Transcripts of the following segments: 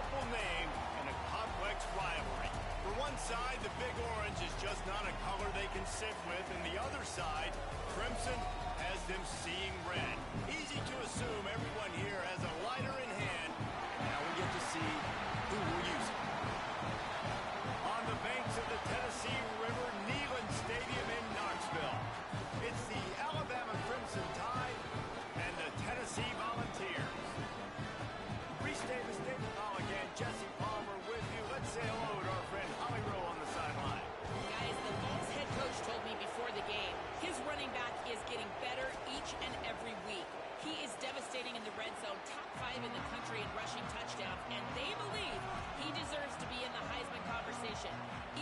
simple name and a complex rivalry. For one side, the Big Orange is just not a color they can sit with, and the other side, Crimson, has them seeing red. Easy to assume everyone here has a lighter in hand, and now we get to see who will use it. On the banks of the Tennessee River, Neyland Stadium in Knoxville, it's the Alabama Crimson Tide and the Tennessee Volunteers. Reese Davis, David Pollock, and Jesse Palmer with you. Let's say hello to our friend Holly Rowe on the sideline. Guys, the Vols head coach told me before the game, his running back is getting better each and every week. He is devastating in the red zone, top 5 in the country in rushing touchdowns, and they believe he deserves to be in the Heisman conversation.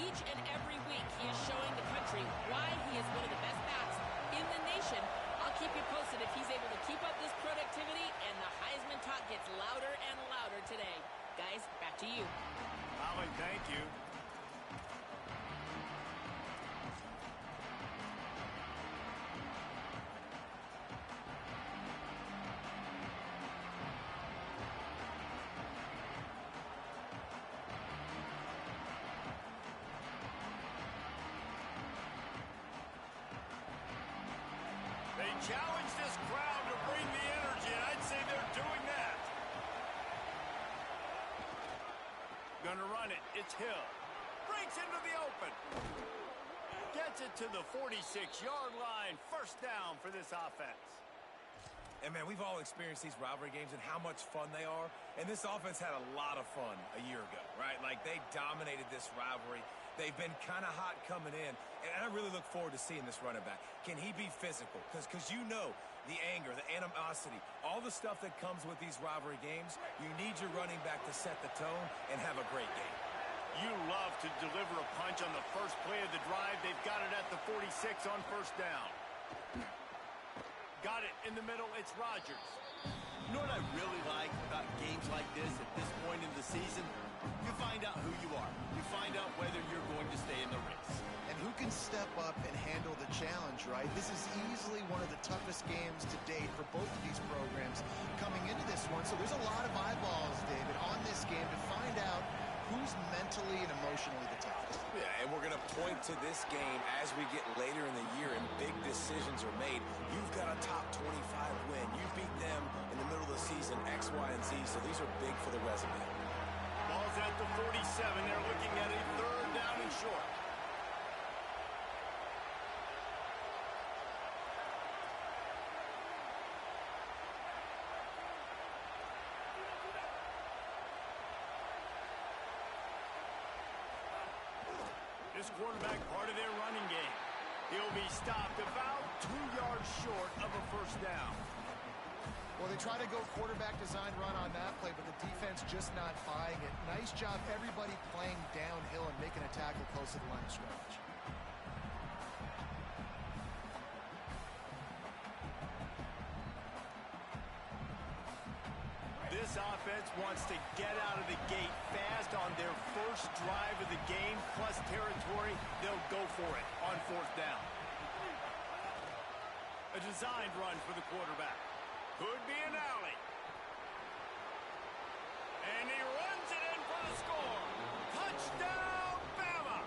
Each and every week, he is showing the country why he is one of the best backs in the nation. I'll keep you posted if he's able to keep up this productivity, and the Heisman talk gets louder and louder today. Guys, back to you. Holly, thank you. They challenge this crowd to bring the energy, and I'd say they're doing that. Gonna run it. It's Hill. Breaks into the open. Gets it to the 46-yard line. First down for this offense. And, man, we've all experienced these rivalry games and how much fun they are. And this offense had a lot of fun a year ago, right? Like, they dominated this rivalry. They've been kind of hot coming in. And I really look forward to seeing this running back. Can he be physical? Because you know the anger, the animosity, all the stuff that comes with these rivalry games, you need your running back to set the tone and have a great game. You love to deliver a punch on the first play of the drive. They've got it at the 46 on first down. Got it in the middle. It's Rodgers. You know what I really like about games like this at this point in the season? You find out who you are. You find out whether you're going to stay in the race. And who can step up and handle the challenge, right? This is easily one of the toughest games to date for both of these programs coming into this one. So there's a lot of eyeballs, David, on this game to find out who's mentally and emotionally the toughest. Yeah, and we're going to point to this game as we get later in the year and big decisions are made. You've got a top 25 win. You beat them in the middle of the season, X, Y, and Z, so these are big for the resume. Ball's at the 47. They're looking at a third down and short. This quarterback part of their running game. He'll be stopped about 2 yards short of a first down. Well, they try to go quarterback design run on that play, but the defense just not buying it. Nice job, everybody playing downhill and making a tackle close to the line of scrimmage. This offense wants to get out of the gate fast on their first drive of the game, plus territory. They'll go for it on fourth down. A designed run for the quarterback. Could be an alley. And he runs it in for the score. Touchdown, Bama!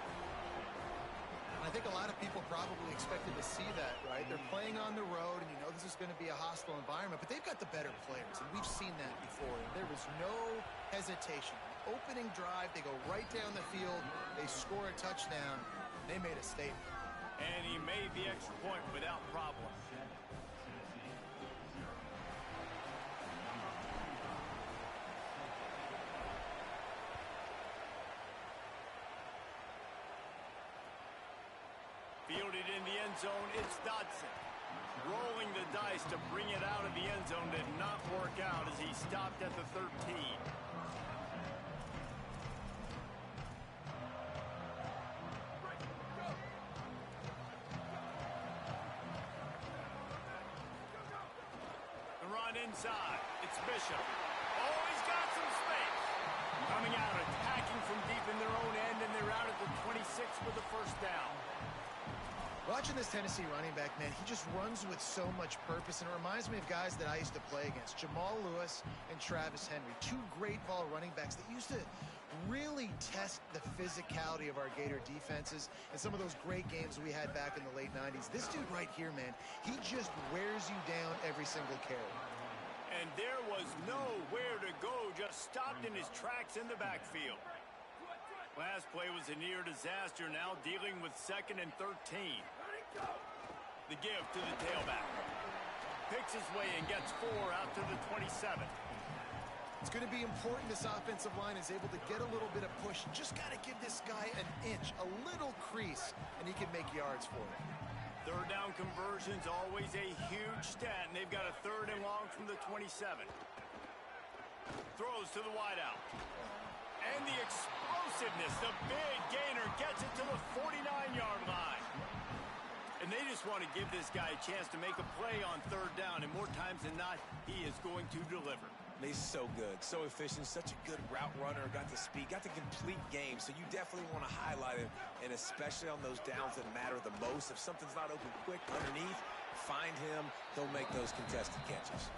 I think a lot of people probably expected to see that, right? They're playing on the road, and you know this is going to be a hostile environment, but they've got the better players, and we've seen that before. And there was no hesitation. Opening drive, they go right down the field, they score a touchdown, they made a statement. And he made the extra point without problem. Fielded in the end zone, it's Dotson. Rolling the dice to bring it out of the end zone did not work out as he stopped at the 13. The run inside, it's Bishop. Oh, he's got some space. Coming out, attacking from deep in their own end, and they're out at the 26 for the first down. Watching this Tennessee running back, man, he just runs with so much purpose, and it reminds me of guys that I used to play against, Jamal Lewis and Travis Henry, two great ball running backs that used to really test the physicality of our Gator defenses in some of those great games we had back in the late 90s. This dude right here, man, he just wears you down every single carry. And there was nowhere to go, just stopped in his tracks in the backfield. Last play was a near disaster, now dealing with 2nd and 13. The give to the tailback. Picks his way and gets 4 out to the 27. It's going to be important this offensive line is able to get a little bit of push. Just got to give this guy an inch, a little crease, and he can make yards for it. Third down conversion's always a huge stat, and they've got a 3rd and long from the 27. Throws to the wideout. And the explosiveness, the big gainer gets it to the 49-yard line. And they just want to give this guy a chance to make a play on 3rd down, and more times than not, he is going to deliver. He's so good, so efficient, such a good route runner, got the speed, got the complete game, so you definitely want to highlight him, and especially on those downs that matter the most. If something's not open quick underneath, find him, he'll make those contested catches.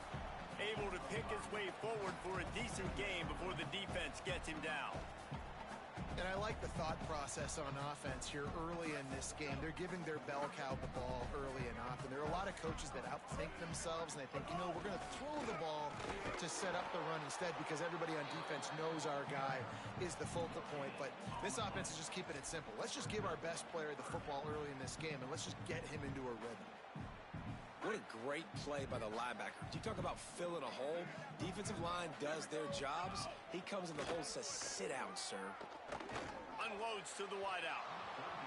Able to pick his way forward for a decent game before the defense gets him down. And I like the thought process on offense here early in this game. They're giving their bell cow the ball early and often. There are a lot of coaches that outthink themselves, and they think, you know, we're going to throw the ball to set up the run instead because everybody on defense knows our guy is the focal point. But this offense is just keeping it simple. Let's just give our best player the football early in this game, and let's just get him into a rhythm. What a great play by the linebacker. You talk about filling a hole. Defensive line does their jobs. He comes in the hole and says, sit down, sir. Unloads to the wideout.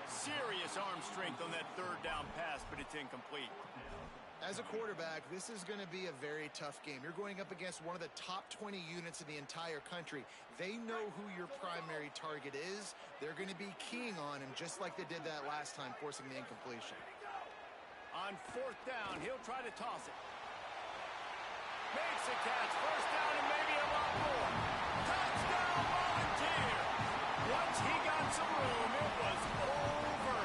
Serious arm strength on that 3rd down pass, but it's incomplete. As a quarterback, this is going to be a very tough game. You're going up against one of the top 20 units in the entire country. They know who your primary target is. They're going to be keying on him just like they did that last time, forcing the incompletion. On 4th down, he'll try to toss it. Makes a catch. 1st down and maybe a lot more. Touchdown, Volunteer. Once he got some room, it was over.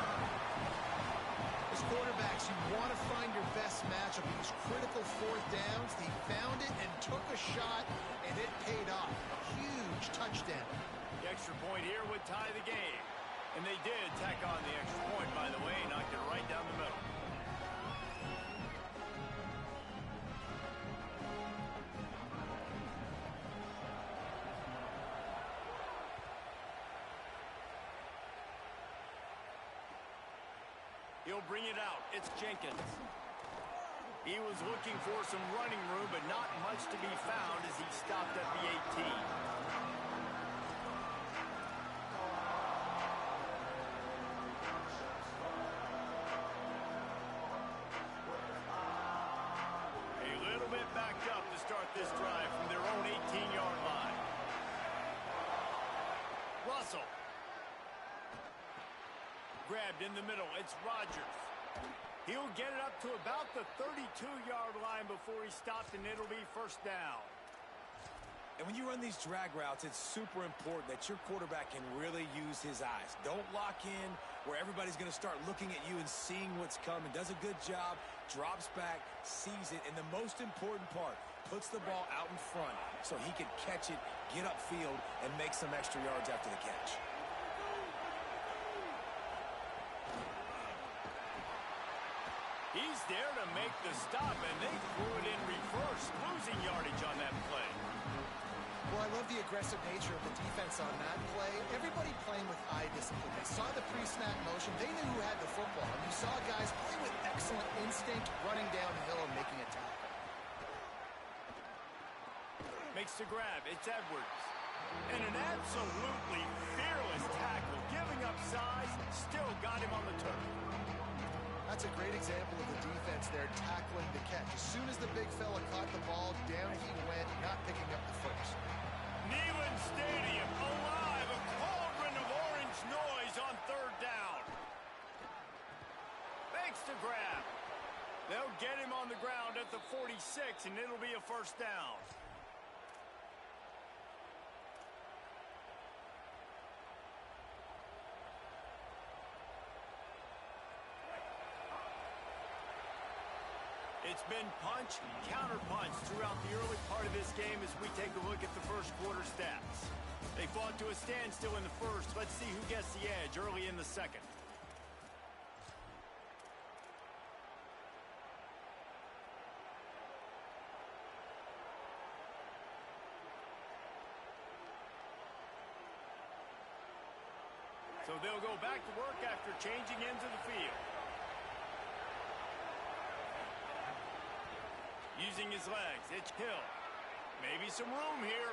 As quarterbacks, you want to find your best matchup in these critical 4th downs. He found it and took a shot, and it paid off. A huge touchdown. The extra point here would tie the game. And they did tack on the extra point, by the way, knocked it right down the middle. He'll bring it out. It's Jenkins. He was looking for some running room, but not much to be found as he stopped at the 18. A little bit backed up to start this drive from their own 18-yard line. Russell. Grabbed in the middle. It's Rodgers. He'll get it up to about the 32-yard line before he stopped, and it'll be 1st down. And when you run these drag routes, it's super important that your quarterback can really use his eyes. Don't lock in where everybody's going to start looking at you and seeing what's coming. Does a good job, drops back, sees it, and the most important part, puts the ball out in front so he can catch it, get upfield, and make some extra yards after the catch. He's there to make the stop, and they threw it in reverse, losing yardage on that play. Well, I love the aggressive nature of the defense on that play. Everybody playing with eye discipline. They saw the pre-snap motion. They knew who had the football. And you saw guys play with excellent instinct, running downhill and making a tackle. Makes the grab. It's Edwards. And an absolutely fearless tackle. Giving up size, still got him on the turf. That's a great example of the defense there tackling the catch. As soon as the big fella caught the ball, down he went, not picking up the first. Neyland Stadium alive, a cauldron of orange noise on 3rd down. Makes the grab. They'll get him on the ground at the 46, and it'll be a 1st down. It's been punch, counter-punch throughout the early part of this game as we take a look at the first quarter stats. They fought to a standstill in the first. Let's see who gets the edge early in the second. So they'll go back to work after changing ends of the field. Using his legs, it's Hill. Maybe some room here.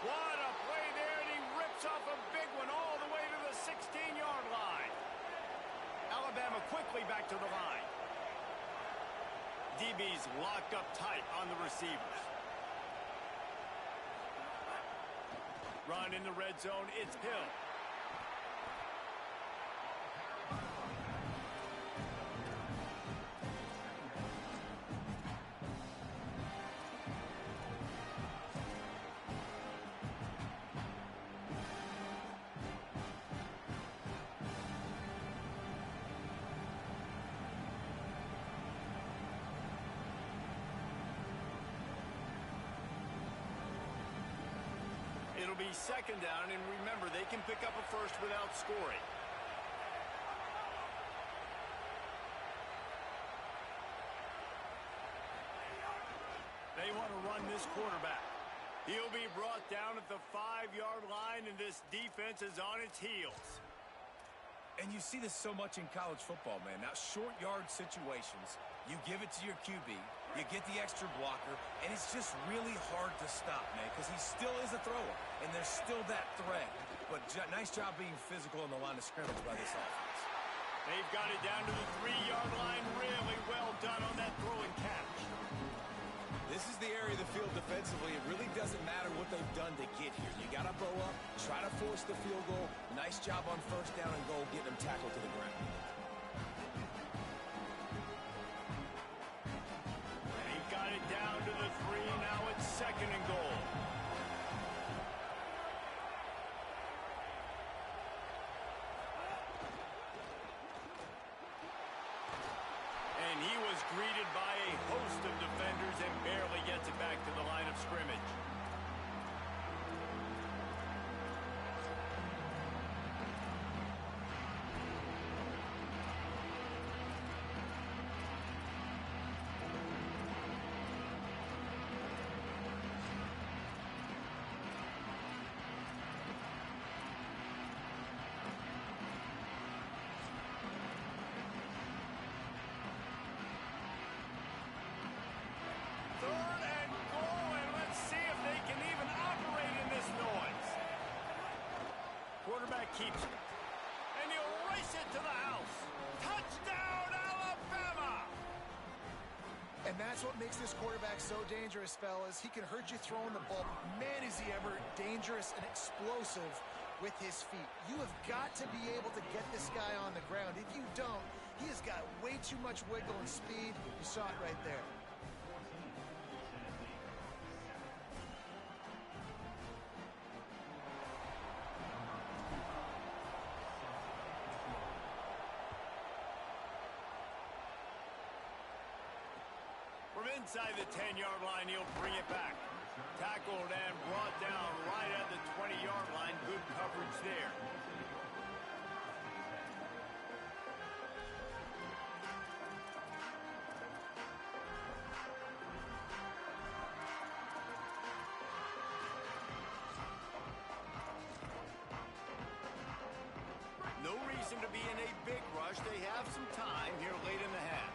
What a play there, and he rips off a big one all the way to the 16-yard line. Alabama quickly back to the line. DB's locked up tight on the receivers. Run in the red zone, it's Hill. It'll be second down, and remember, they can pick up a first without scoring. They want to run this quarterback. He'll be brought down at the 5-yard line, and this defense is on its heels. And you see this so much in college football, man. Now, short yard situations, you give it to your QB, you get the extra blocker, and it's just really hard to stop, man, because he still is a thrower, and there's still that threat. But nice job being physical in the line of scrimmage by this offense. They've got it down to the 3-yard line. Really well done on that throw and catch. This is the area of the field defensively. It really doesn't matter what they've done to get here. You got to bow up, try to force the field goal. Nice job on first down and goal, getting them tackled to the ground. And he got it down to the 3. Now it's second and goal. And he was greeted by a host of defenders and barely gets it back to the line of scrimmage. Third and goal, and let's see if they can even operate in this noise. Quarterback keeps it, and he'll race it to the house. Touchdown, Alabama! And that's what makes this quarterback so dangerous, fellas. He can hurt you throwing the ball. Man, is he ever dangerous and explosive with his feet. You have got to be able to get this guy on the ground. If you don't, he has got way too much wiggle and speed. You saw it right there. From inside the 10-yard line, he'll bring it back. Tackled and brought down right at the 20-yard line. Good coverage there. No reason to be in a big rush. They have some time here late in the half.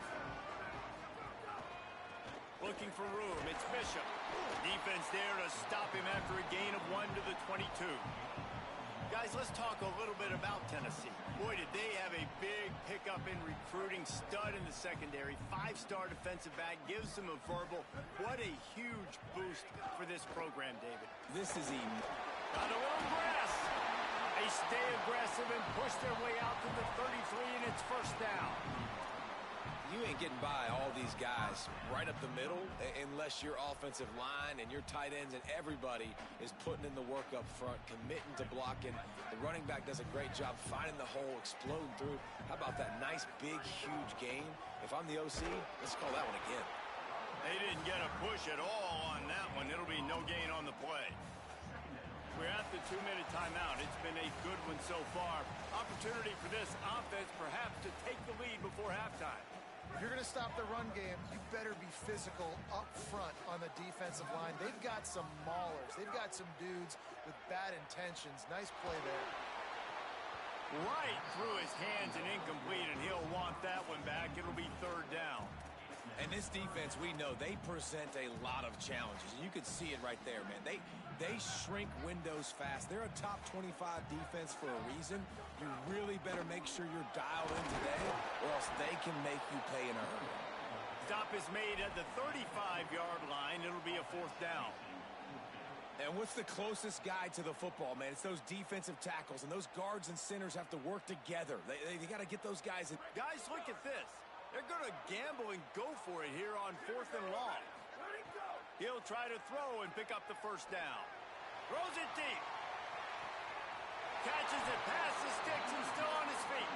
Looking for room, it's Bishop. Defense there to stop him after a gain of 1 to the 22. Guys, let's talk a little bit about Tennessee. Boy, did they have a big pickup in recruiting. Stud in the secondary. 5-star defensive back. Gives them a verbal. What a huge boost for this program, David. This is Got a little grass. They stay aggressive and push their way out to the 33, and it's first down. you ain't getting by all these guys right up the middle unless your offensive line and your tight ends and everybody is putting in the work up front, committing to blocking. The running back does a great job finding the hole, exploding through. How about that nice, big, huge gain? If I'm the OC, let's call that one again. They didn't get a push at all on that one. It'll be no gain on the play. We're at the 2-minute timeout. It's been a good one so far. Opportunity for this offense perhaps to take the lead before halftime. If you're going to stop the run game, you better be physical up front on the defensive line. They've got some maulers. They've got some dudes with bad intentions. Nice play there. Right through his hands and incomplete, and he'll want that one back. It'll be 3rd down. And this defense, we know, they present a lot of challenges. And you can see it right there, man. They shrink windows fast. They're a top 25 defense for a reason. You really better make sure you're dialed in today, or else they can make you pay in a hurry. Stop is made at the 35-yard line. It'll be a 4th down. And what's the closest guy to the football, man? It's those defensive tackles, and those guards and centers have to work together. They got to get those guys in. Guys, look at this. They're going to gamble and go for it here on 4th and long. He'll try to throw and pick up the 1st down. Throws it deep. Catches it past the sticks and still on his feet.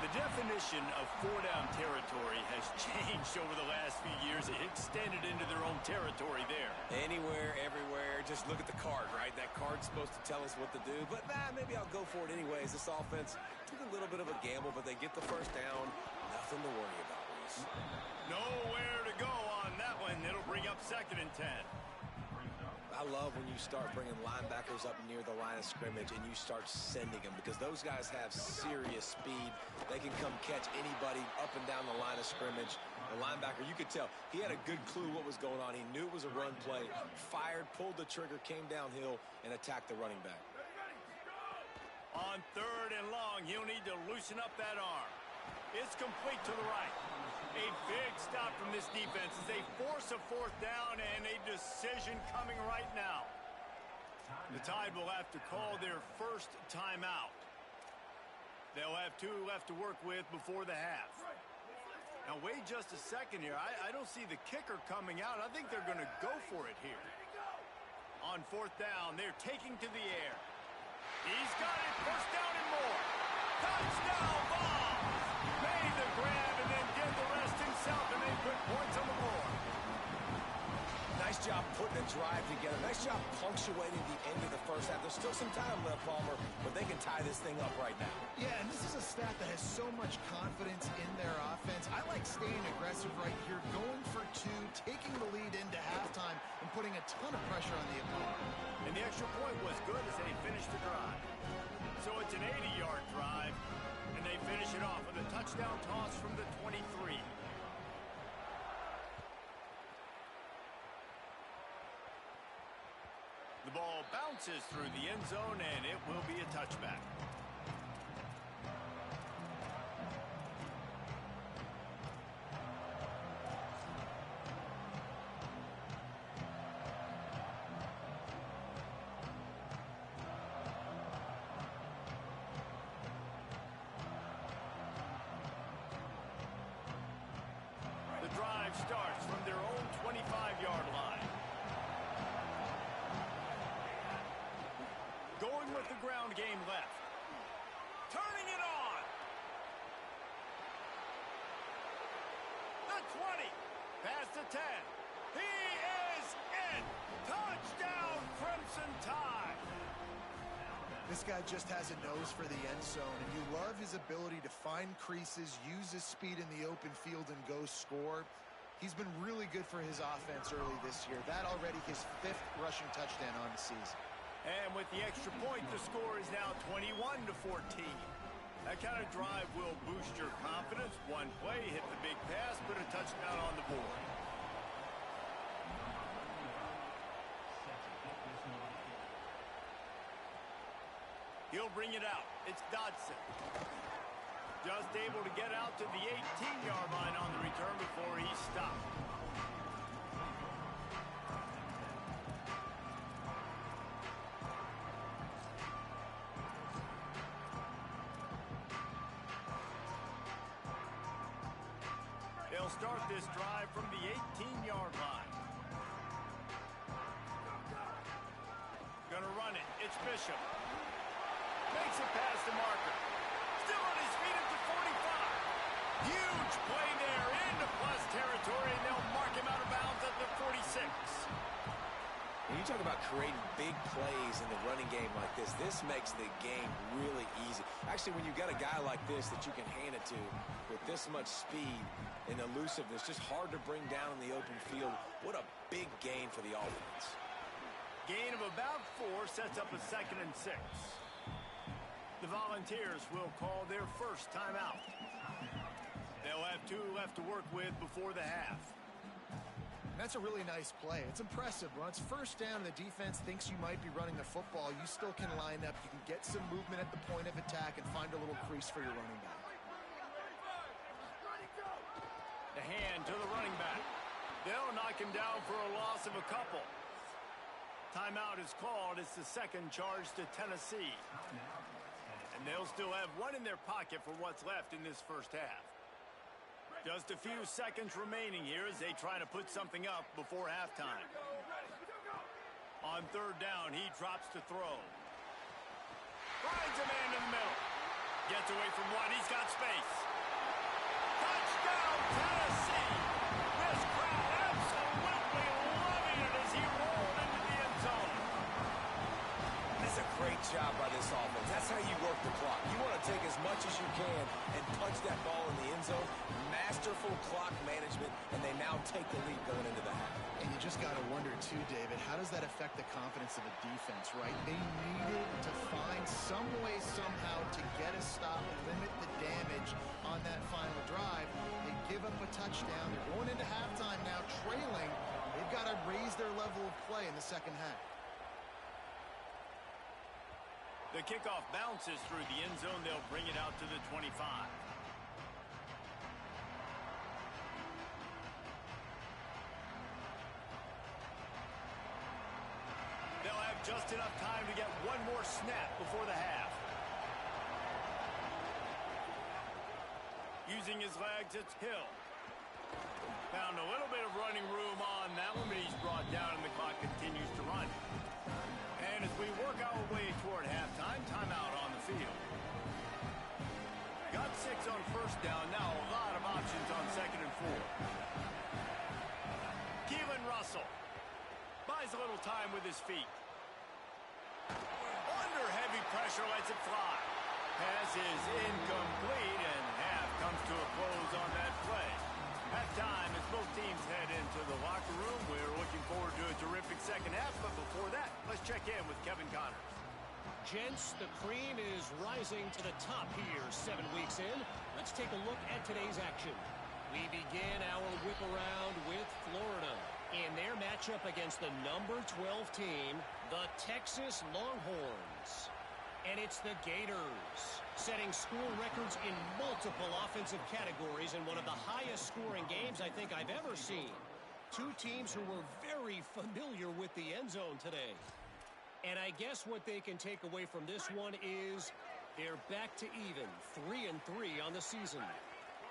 The definition of 4-down territory has changed over the last few years. It extended into their own territory there. Anywhere, everywhere. Just look at the card, right? That card's supposed to tell us what to do. But, maybe I'll go for it anyways. This offense took a little bit of a gamble, but they get the 1st down. Nothing to worry about, Reese. Nowhere to go on that one. It'll bring up 2nd and 10. I love when you start bringing linebackers up near the line of scrimmage and you start sending them, because those guys have serious speed. They can come catch anybody up and down the line of scrimmage. The linebacker, you could tell, he had a good clue what was going on. He knew it was a run play, fired, pulled the trigger, came downhill, and attacked the running back. On 3rd and long, he'll need to loosen up that arm. It's complete to the right. A big stop from this defense as they force a 4th down, and a decision coming right now. The Tide will have to call their 1st timeout. They'll have 2 left to work with before the half. Now, wait just a second here. I don't see the kicker coming out. I think they're going to go for it here. On 4th down, they're taking to the air. He's got it. 1st down and more. Touchdown ball. Made the grab and then did the rest himself, and they put points on the board. Nice job putting a drive together. Nice job punctuating the end of the 1st half. There's still some time left, Palmer, but they can tie this thing up right now. Yeah, and this is a staff that has so much confidence in their offense. I like staying aggressive right here, going for 2, taking the lead into halftime, and putting a ton of pressure on the opponent. And the extra point was good as they finished the drive. So it's an 80-yard drive, and they finish it off with a touchdown toss from the 23. The ball bounces through the end zone, and it will be a touchback. The drive starts from their own 25-yard line. Going with the ground game left. Turning it on. The 20. Past the 10. He is in. Touchdown, Crimson Tide. This guy just has a nose for the end zone, and you love his ability to find creases, use his speed in the open field, and go score. He's been really good for his offense early this year. That already his 5th rushing touchdown on the season. And with the extra point, the score is now 21-14. That kind of drive will boost your confidence. One play, hit the big pass, put a touchdown on the board. He'll bring it out. It's Dodson. Just able to get out to the 18-yard line on the return before he stopped. They'll start this drive from the 18-yard line. Gonna run it. It's Bishop. Makes it past the marker. Still on his feet at the 45. Huge play there into plus territory, and they'll mark him out of bounds at the 46. When you talk about creating big plays in the running game like this makes the game really easy. Actually, when you've got a guy like this that you can hand it to with this much speed and elusiveness, just hard to bring down in the open field, what a big gain for the offense. Gain of about 4 sets up a 2nd and 6. The Volunteers will call their first timeout. They'll have 2 left to work with before the half. That's a really nice play. It's impressive. When it's first down and the defense thinks you might be running the football, you still can line up. You can get some movement at the point of attack and find a little crease for your running back. The hand to the running back. They'll knock him down for a loss of a couple. Timeout is called. It's the 2nd charge to Tennessee. And they'll still have 1 in their pocket for what's left in this first half. Just a few seconds remaining here as they try to put something up before halftime. On 3rd down, he drops to throw. Finds a man in the middle. Gets away from 1. He's got space. Touchdown, Tennessee! This crowd absolutely loving it as he rolled into the end zone. That's a great job by this offense. That's how you work the clock. You want to take as much as you can and punch that ball in the end zone. Masterful clock management, and they now take the lead going into the half. And you just got to wonder, too, David, how does that affect the confidence of a defense, right? They needed to find some way, somehow, to get a stop and limit the damage on that final drive. They give up a touchdown. They're going into halftime now, trailing. They've got to raise their level of play in the second half. The kickoff bounces through the end zone. They'll bring it out to the 25. They'll have just enough time to get 1 more snap before the half. Using his legs, it's Hill. Found a little bit of running room on that one, but he's brought down and the clock continues to run. And as we work our way toward halftime, timeout on the field. Got 6 on 1st down. Now a lot of options on 2nd and 4. Keelan Russell buys a little time with his feet. Under heavy pressure, lets it fly. Pass is incomplete, and half comes to a close on that play. Halftime as both teams head into the locker room. We're looking forward to a terrific second half, but before that, let's check in with Kevin Connors. Gents, the cream is rising to the top here 7 weeks in. Let's take a look at today's action. We begin our whip around with Florida in their matchup against the number 12 team, the Texas Longhorns. And it's the Gators, setting school records in multiple offensive categories in one of the highest scoring games I think I've ever seen. 2 teams who were very familiar with the end zone today. And I guess what they can take away from this one is they're back to even, 3-3 on the season.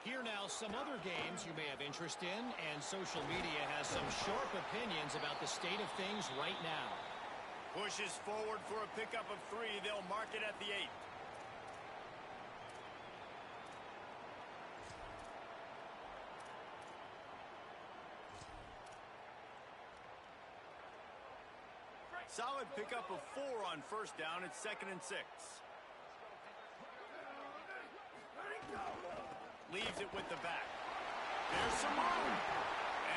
Here now, some other games you may have interest in, and social media has some sharp opinions about the state of things right now. Pushes forward for a pickup of 3. They'll mark it at the 8. Solid pickup of 4 on 1st down. It's 2nd and 6. Leaves it with the back. There's some room.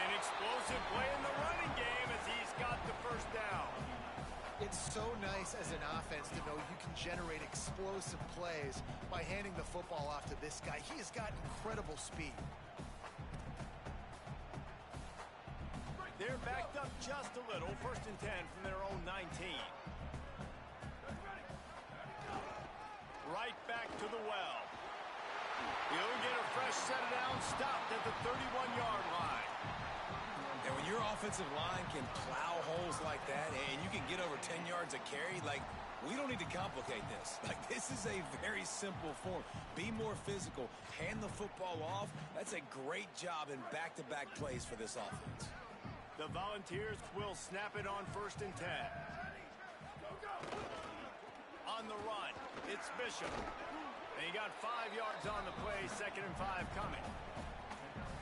An explosive play in the running game as he's got the 1st down. It's so nice as an offense to know you can generate explosive plays by handing the football off to this guy. He has got incredible speed. They're backed up just a little. 1st and 10 from their own 19. Right back to the well. He'll get a fresh set down, stopped at the 31-yard line. And when your offensive line can plow holes like that and you can get over 10 yards of carry, like, We don't need to complicate this. Like, this is a very simple form. Be more physical. Hand the football off. That's a great job in back-to-back plays for this offense. The Volunteers will snap it on 1st and 10. On the run, it's Bishop. And he got 5 yards on the play, 2nd and 5 coming.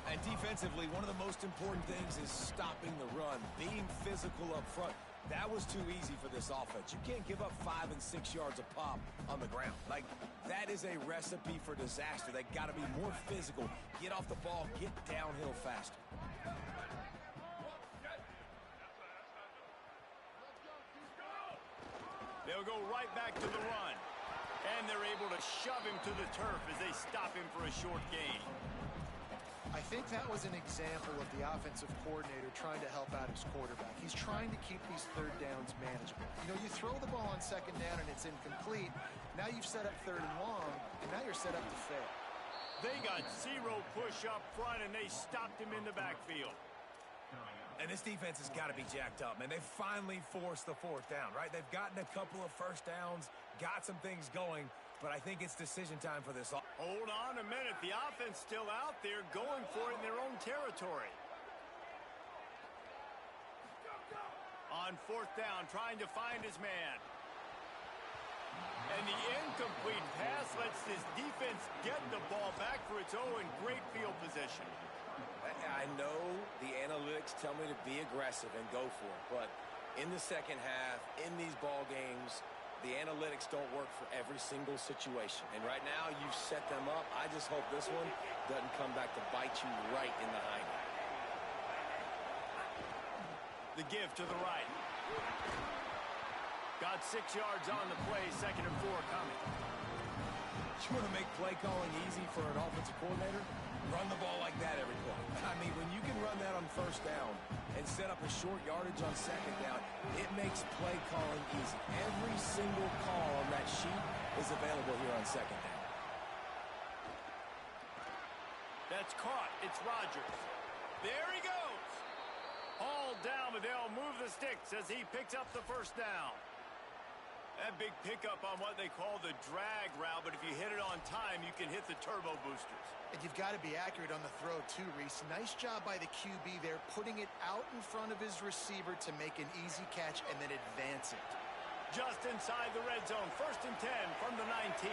And defensively, one of the most important things is stopping the run, being physical up front. That was too easy for this offense. You can't give up 5 and 6 yards a pop on the ground. Like, that is a recipe for disaster. They got to be more physical, get off the ball, get downhill faster. They'll go right back to the run. And they're able to shove him to the turf as they stop him for a short gain. I think that was an example of the offensive coordinator trying to help out his quarterback. He's trying to keep these 3rd downs manageable. You know, you throw the ball on 2nd down and it's incomplete. Now you've set up 3rd and long, and now you're set up to fail. They got 0 push up front, and they stopped him in the backfield. And this defense has got to be jacked up, man. They finally forced the 4th down, right? They've gotten a couple of 1st downs, got some things going, but I think it's decision time for this. Hold on a minute. The offense still out there going for it in their own territory. On 4th down, trying to find his man. And the incomplete pass lets this defense get the ball back for its own great field position. I know the analytics tell me to be aggressive and go for it, but in the 2nd half, in these ball games, the analytics don't work for every single situation. And right now, you've set them up. I just hope this one doesn't come back to bite you right in the hind. The give to the right. Got 6 yards on the play, 2nd and 4 coming. You want to make play calling easy for an offensive coordinator? Run the ball like that every play. I mean, when you can run that on 1st down and set up a short yardage on 2nd down, it makes play calling easy. Every single call on that sheet is available here on 2nd down. That's caught. It's Rodgers. There he goes. All down, but they'll move the sticks as he picks up the 1st down. That big pickup on what they call the drag route, but if you hit it on time, you can hit the turbo boosters. And you've got to be accurate on the throw, too, Reese. Nice job by the QB there, putting it out in front of his receiver to make an easy catch and then advance it. Just inside the red zone, 1st and 10 from the 19.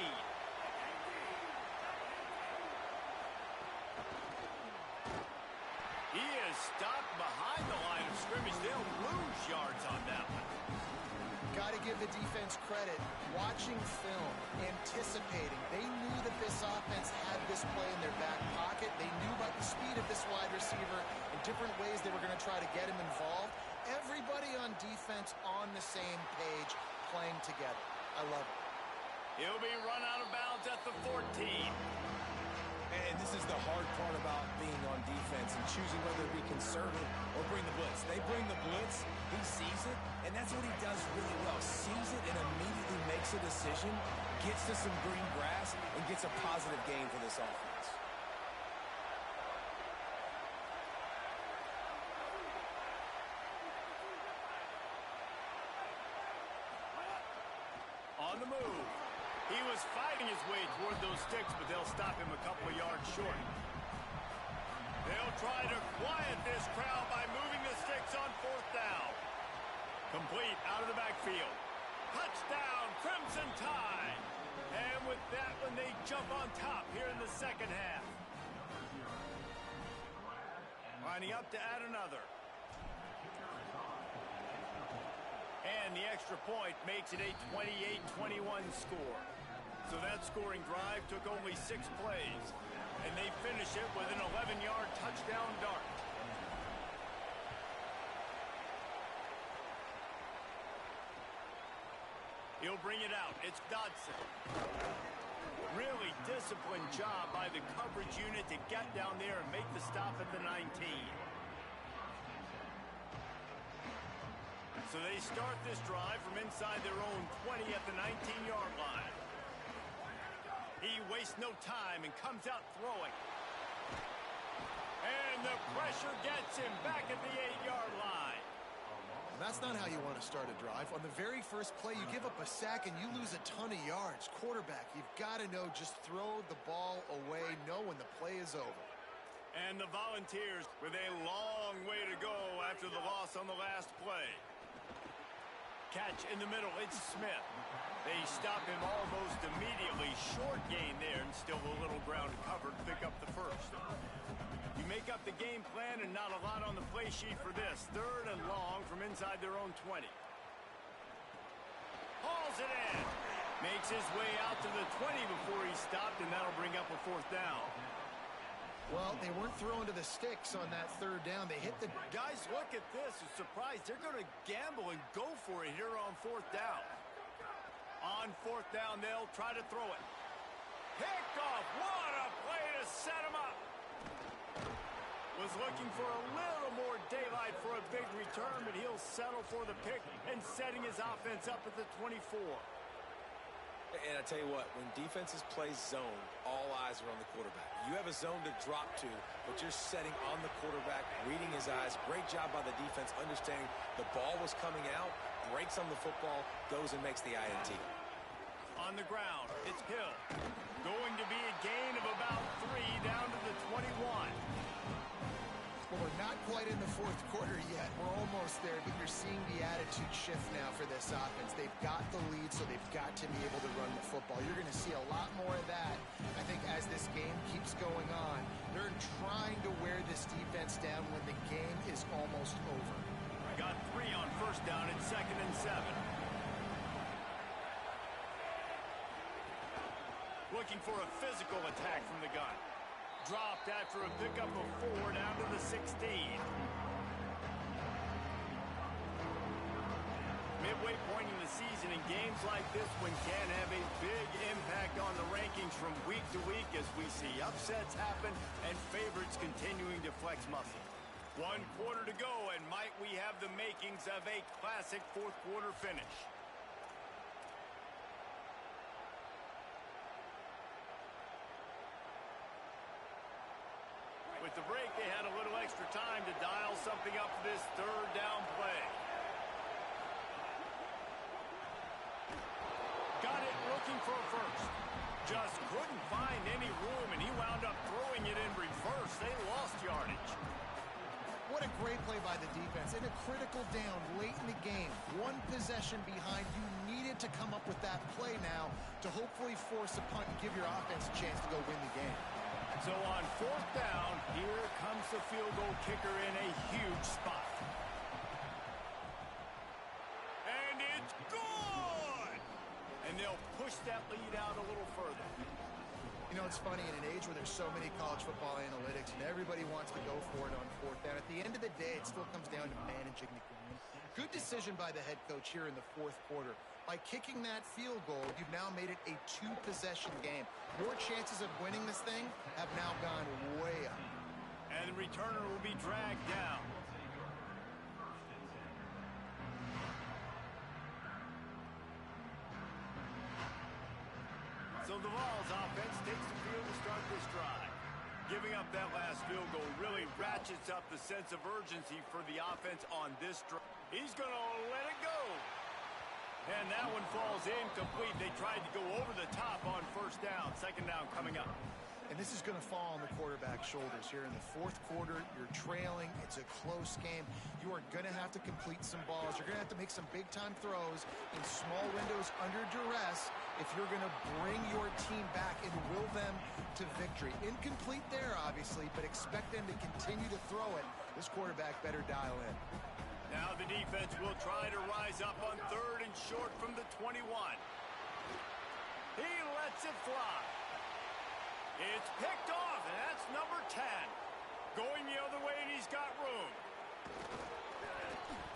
He is stopped behind the line of scrimmage. They'll lose yards on that one. Got to give the defense credit. Watching film, anticipating. They knew that this offense had this play in their back pocket. They knew about the speed of this wide receiver and different ways they were going to try to get him involved. Everybody on defense on the same page, playing together. I love it. He'll be run out of bounds at the 14. And this is the hard part about being on defense and choosing whether to be conservative or bring the blitz. They bring the blitz, he sees it, and that's what he does really well. Sees it and immediately makes a decision, gets to some green grass, and gets a positive gain for this offense. On the move. He was fighting his way toward those sticks, but they'll stop him a couple of yards short. They'll try to quiet this crowd by moving the sticks on 4th down. Complete out of the backfield. Touchdown, Crimson Tide. And with that one, they jump on top here in the 2nd half. Lining up to add another. And the extra point makes it a 28-21 score. So that scoring drive took only 6 plays, and they finish it with an 11-yard touchdown dart. He'll bring it out. It's Dodson. Really disciplined job by the coverage unit to get down there and make the stop at the 19. So they start this drive from inside their own 20 at the 19-yard line. He wastes no time and comes out throwing. And the pressure gets him back at the 8-yard line. That's not how you want to start a drive. On the very first play, you give up a sack and you lose a ton of yards. Quarterback, you've got to know, just throw the ball away, know when the play is over. And the Volunteers with a long way to go after the loss on the last play. Catch in the middle, it's Smith. They stop him almost immediately. Short gain there and still a little ground covered to pick up the first. You make up the game plan and not a lot on the play sheet for this. 3rd and long from inside their own 20. Hauls it in. Makes his way out to the 20 before he stopped, and that'll bring up a 4th down. Well, they weren't throwing to the sticks on that 3rd down. They hit the... Guys, look at this. I'm surprised. They're going to gamble and go for it here on 4th down. On 4th down, they'll try to throw it. Picked off. What a play to set him up. Was looking for a little more daylight for a big return, but he'll settle for the pick and setting his offense up at the 24. And I tell you what, when defenses play zone, all eyes are on the quarterback. You have a zone to drop to, but you're setting on the quarterback, reading his eyes. Great job by the defense, understanding the ball was coming out, breaks on the football, goes and makes the INT. On the ground, it's Hill. Going to be a gain of about 3 down to the 21. Well, we're not quite in the 4th quarter yet. We're almost there, but you're seeing the attitude shift now for this offense. They've got the lead, so they've got to be able to run the football. You're going to see a lot more of that, I think, as this game keeps going on. They're trying to wear this defense down when the game is almost over. Got 3 on 1st down and 2nd and 7. Looking for a physical attack from the gun. Dropped after a pickup of 4 down to the 16. Midway point in the season, and games like this one can have a big impact on the rankings from week to week as we see upsets happen and favorites continuing to flex muscle. 1 quarter to go, and might we have the makings of a classic 4th quarter finish. With the break, they had a little extra time to dial something up for this 3rd down play. Got it looking for a first. Just couldn't find any room, and he wound up throwing it in reverse. They lost yardage. What a great play by the defense. In a critical down late in the game, 1 possession behind, you needed to come up with that play now to hopefully force a punt and give your offense a chance to go win the game. So on 4th down, here comes the field goal kicker in a huge spot. And it's good! And they'll push that lead out a little further. You know, it's funny, in an age where there's so many college football analytics and everybody wants to go for it on 4th down, at the end of the day, it still comes down to managing the game. Good decision by the head coach here in the 4th quarter. By kicking that field goal, you've now made it a 2-possession game. Your chances of winning this thing have now gone way up. And the returner will be dragged down. So the Vols offense takes the field to start this drive. Giving up that last field goal really ratchets up the sense of urgency for the offense on this drive. He's going to let it go. And that one falls incomplete. They tried to go over the top on 1st down. 2nd down coming up. And this is going to fall on the quarterback's shoulders here in the 4th quarter. You're trailing. It's a close game. You are going to have to complete some balls. You're going to have to make some big-time throws in small windows under duress if you're going to bring your team back and will them to victory. Incomplete there, obviously, but expect them to continue to throw it. This quarterback better dial in. Now the defense will try to rise up on 3rd and short from the 21. He lets it fly. It's picked off, and that's number 10. Going the other way, and he's got room.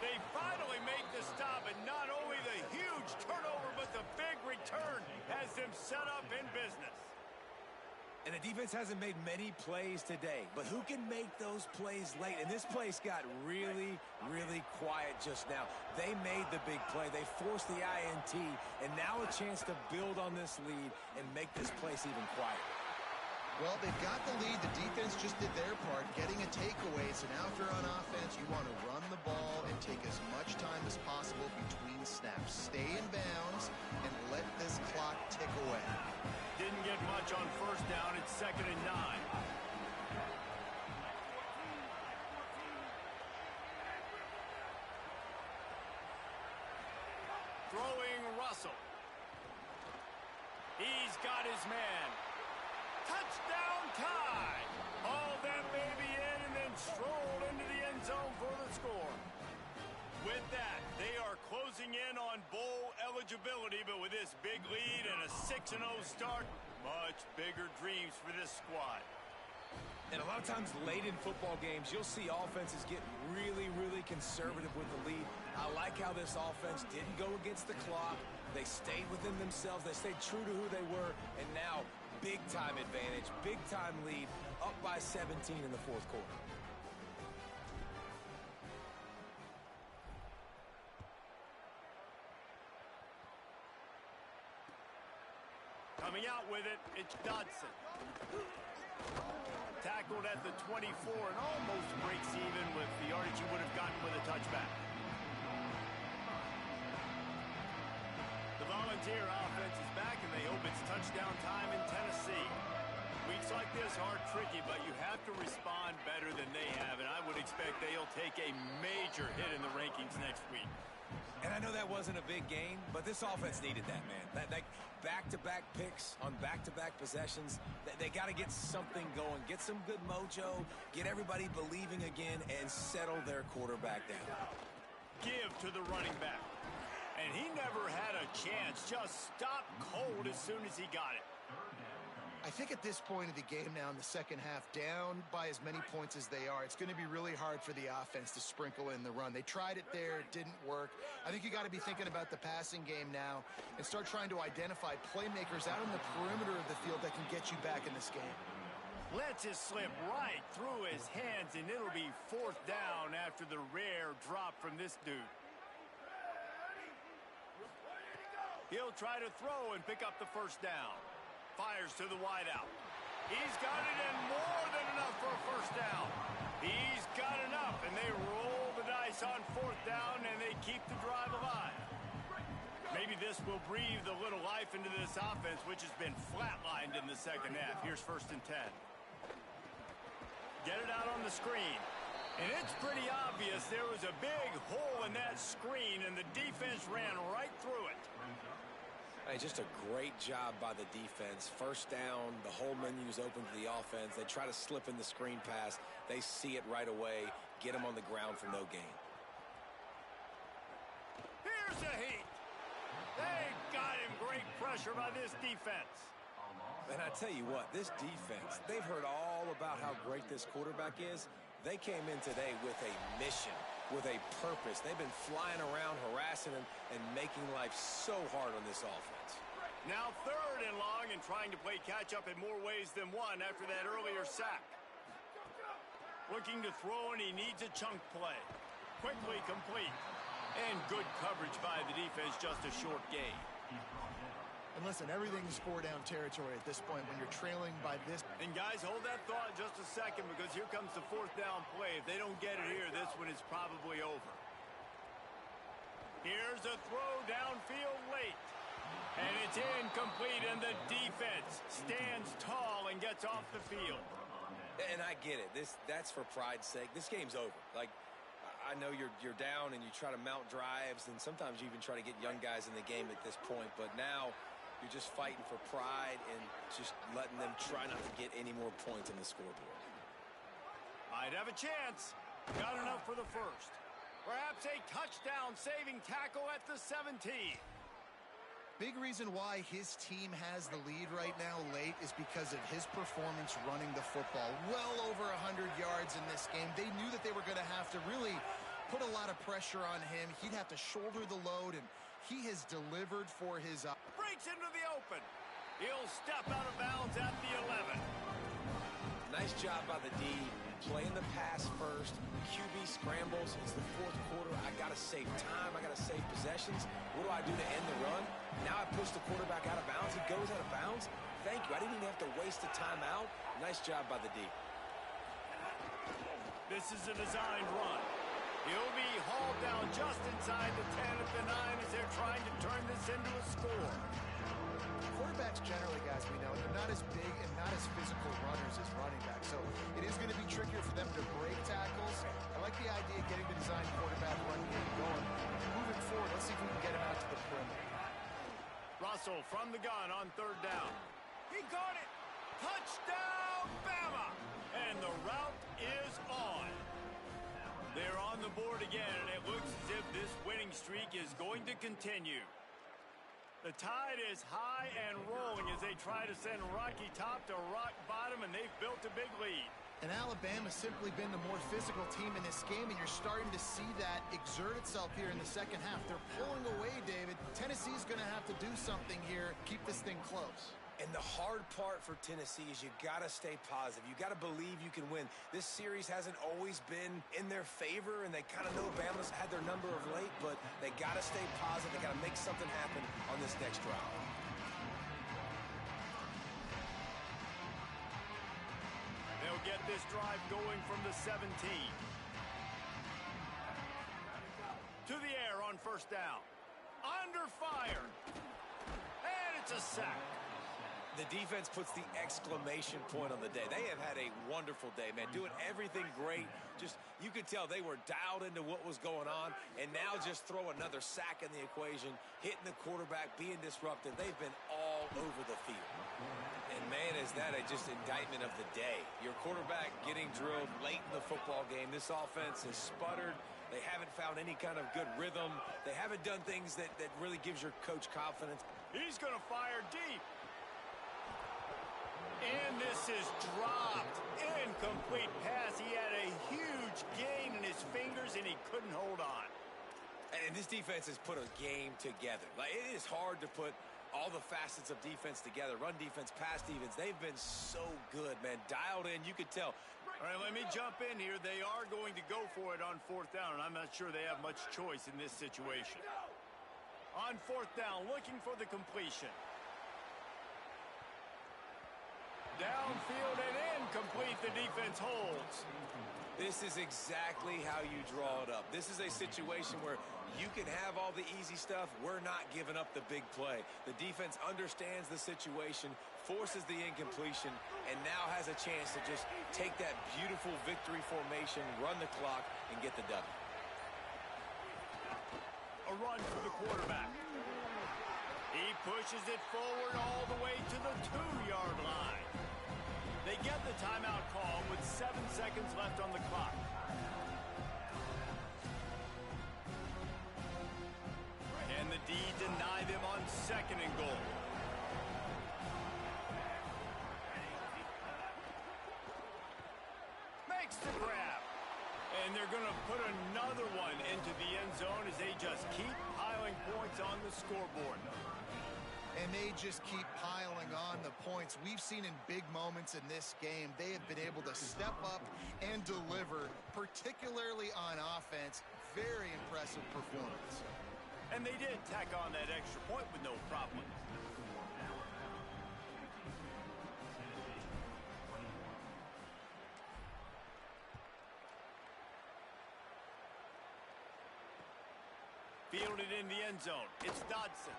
They finally make the stop, and not only the huge turnover, but the big return has them set up in business. And the defense hasn't made many plays today, but who can make those plays late? And this place got really, really quiet just now. They made the big play. They forced the INT, and now a chance to build on this lead and make this place even quieter. Well, they've got the lead. The defense just did their part, getting a takeaway. So now if you're on offense, you want to run the ball and take as much time as much on first down. It's 2nd and 9. Throwing Russell. He's got his man. Touchdown tie. All that baby in and then strolled into the end zone for the score. With that, they are closing in on bowl eligibility, but with this big lead and a 6-0 start, much bigger dreams for this squad. And a lot of times late in football games, you'll see offenses get really, really conservative with the lead. I like how this offense didn't go against the clock. They stayed within themselves. They stayed true to who they were. And now, big-time advantage, big-time lead, up by 17 in the fourth quarter. Coming out with it, it's Dodson. Tackled at the 24 and almost breaks even with the yardage he would have gotten with a touchback. The Volunteer offense is back, and they hope it's touchdown time in Tennessee. Weeks like this are tricky, but you have to respond better than they have, and I would expect they'll take a major hit in the rankings next week. And I know that wasn't a big game, but this offense needed that, man. That back-to-back picks on back-to-back possessions, they got to get something going, get some good mojo, get everybody believing again, and settle their quarterback down. Give to the running back. And he never had a chance, just stopped cold as soon as he got it. I think at this point of the game now in the second half, down by as many points as they are, it's going to be really hard for the offense to sprinkle in the run. They tried it there. It didn't work. I think you got to be thinking about the passing game now and start trying to identify playmakers out on the perimeter of the field that can get you back in this game. Lets it slip right through his hands, and it'll be 4th down after the rare drop from this dude. He'll try to throw and pick up the first down. Fires to the wideout. He's got it, and more than enough for a first down. He's got enough, and they roll the dice on 4th down, and they keep the drive alive. Maybe this will breathe a little life into this offense, which has been flatlined in the second half. Here's 1st and 10. Get it out on the screen. And it's pretty obvious there was a big hole in that screen, and the defense ran right through it. Hey, just a great job by the defense. First down, the whole menu is open to the offense. They try to slip in the screen pass. They see it right away, get them on the ground for no gain. Here's a heat. They got him. Great pressure by this defense. And I tell you what, this defense, they've heard all about how great this quarterback is. They came in today with a mission, with a purpose. They've been flying around, harassing him, and making life so hard on this offense. Now 3rd and long, and trying to play catch-up in more ways than one after that earlier sack. Looking to throw, and he needs a chunk play. Quickly complete. And good coverage by the defense, just a short gain. And listen, everything's 4-down territory at this point when you're trailing by this. And guys, hold that thought just a second, because here comes the 4th down play. If they don't get it here, this one is probably over. Here's a throw downfield late. And it's incomplete, and the defense stands tall and gets off the field. And I get it. That's for pride's sake. This game's over. Like, I know you're down and you try to mount drives, and sometimes you even try to get young guys in the game at this point. But now you're just fighting for pride and just letting them try not to get any more points on the scoreboard. Might have a chance. Got enough for the first. Perhaps a touchdown-saving tackle at the 17. Big reason why his team has the lead right now late is because of his performance running the football. Well over 100 yards in this game. They knew that they were going to have to really put a lot of pressure on him. He'd have to shoulder the load, and he has delivered for his... Breaks into the open. He'll step out of bounds at the 11. Nice job by the D. Playing the pass first. QB scrambles. It's the 4th quarter. I got to save time. I got to save possessions. What do I do to end the run? Now I push the quarterback out of bounds. He goes out of bounds. Thank you. I didn't even have to waste a timeout. Nice job by the D. This is a designed run. He'll be hauled down just inside the 10 at the 9 as they're trying to turn this into a score. Quarterbacks generally, guys, we know, they're not as big and not as physical runners as running backs, so it is going to be trickier for them to break tackles. I like the idea of getting the design quarterback run game going. Moving forward, let's see if we can get him out to the perimeter. Russell from the gun on third down. He caught it. Touchdown, Bama! And the route is on. They're on the board again, and it looks as if this winning streak is going to continue. The tide is high and rolling as they try to send Rocky Top to rock bottom, and they've built a big lead. And Alabama's simply been the more physical team in this game, and you're starting to see that exert itself here in the second half. They're pulling away, David. Tennessee's going to have to do something here, keep this thing close. And the hard part for Tennessee is you got to stay positive. You got to believe you can win. This series hasn't always been in their favor, and they kind of know Bama's had their number of late, but they got to stay positive. They got to make something happen on this next drive. They'll get this drive going from the 17. To the air on first down. Under fire. And it's a sack. The defense puts the exclamation point on the day. They have had a wonderful day, man, doing everything great. Just, you could tell they were dialed into what was going on, and now just throw another sack in the equation, hitting the quarterback, being disruptive. They've been all over the field. And, man, is that a just indictment of the day. Your quarterback getting drilled late in the football game. This offense has sputtered. They haven't found any kind of good rhythm. They haven't done things that really gives your coach confidence. He's going to fire deep. And this is dropped. Incomplete pass. He had a huge gain in his fingers, and he couldn't hold on. And this defense has put a game together. Like, it is hard to put all the facets of defense together. Run defense, pass defense. They've been so good, man. Dialed in. You could tell. All right, let me jump in here. They are going to go for it on fourth down, and I'm not sure they have much choice in this situation. On fourth down, looking for the completion. Downfield and incomplete. The defense holds. This is exactly how you draw it up. This is a situation where you can have all the easy stuff. We're not giving up the big play. The defense understands the situation, forces the incompletion, and now has a chance to just take that beautiful victory formation, run the clock, and get the W. A run for the quarterback. He pushes it forward all the way to the 2-yard line. They get the timeout call with 7 seconds left on the clock. And the D deny them on 2nd and goal. Makes the grab. And they're going to put another one into the end zone as they just keep piling points on the scoreboard. And they just keep piling on the points. We've seen in big moments in this game, they have been able to step up and deliver, particularly on offense. Very impressive performance. And they did tack on that extra point with no problem. Fielded in the end zone. It's Dodson.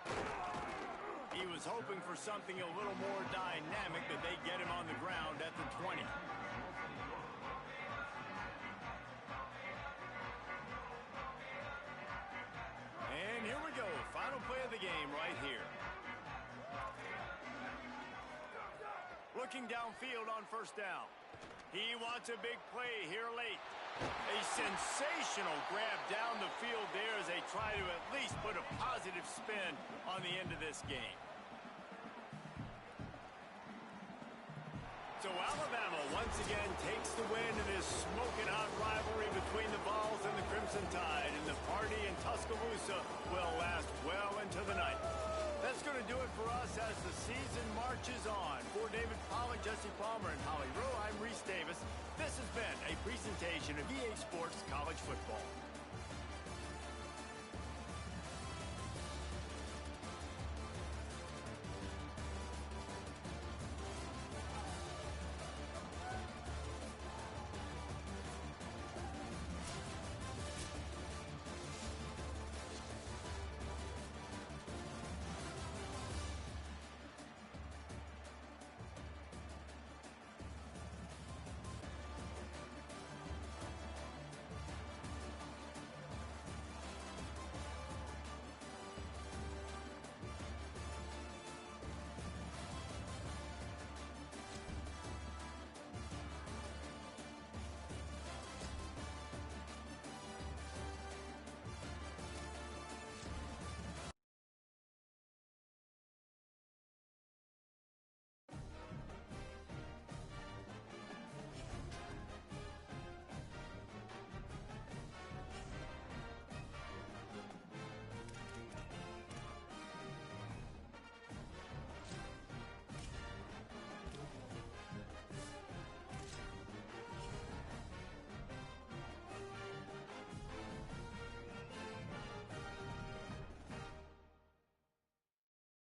He was hoping for something a little more dynamic, but they get him on the ground at the 20. And here we go. Final play of the game right here. Looking downfield on first down. He wants a big play here late. A sensational grab down the field there as they try to at least put a positive spin on the end of this game. So Alabama once again takes the win in this smoking hot rivalry between the Vols and the Crimson Tide, and the party in Tuscaloosa will last well into the night. That's going to do it for us as the season marches on. For David Pollock, Jesse Palmer, and Holly Rowe, I'm Reese Davis. This has been a presentation of EA Sports College Football.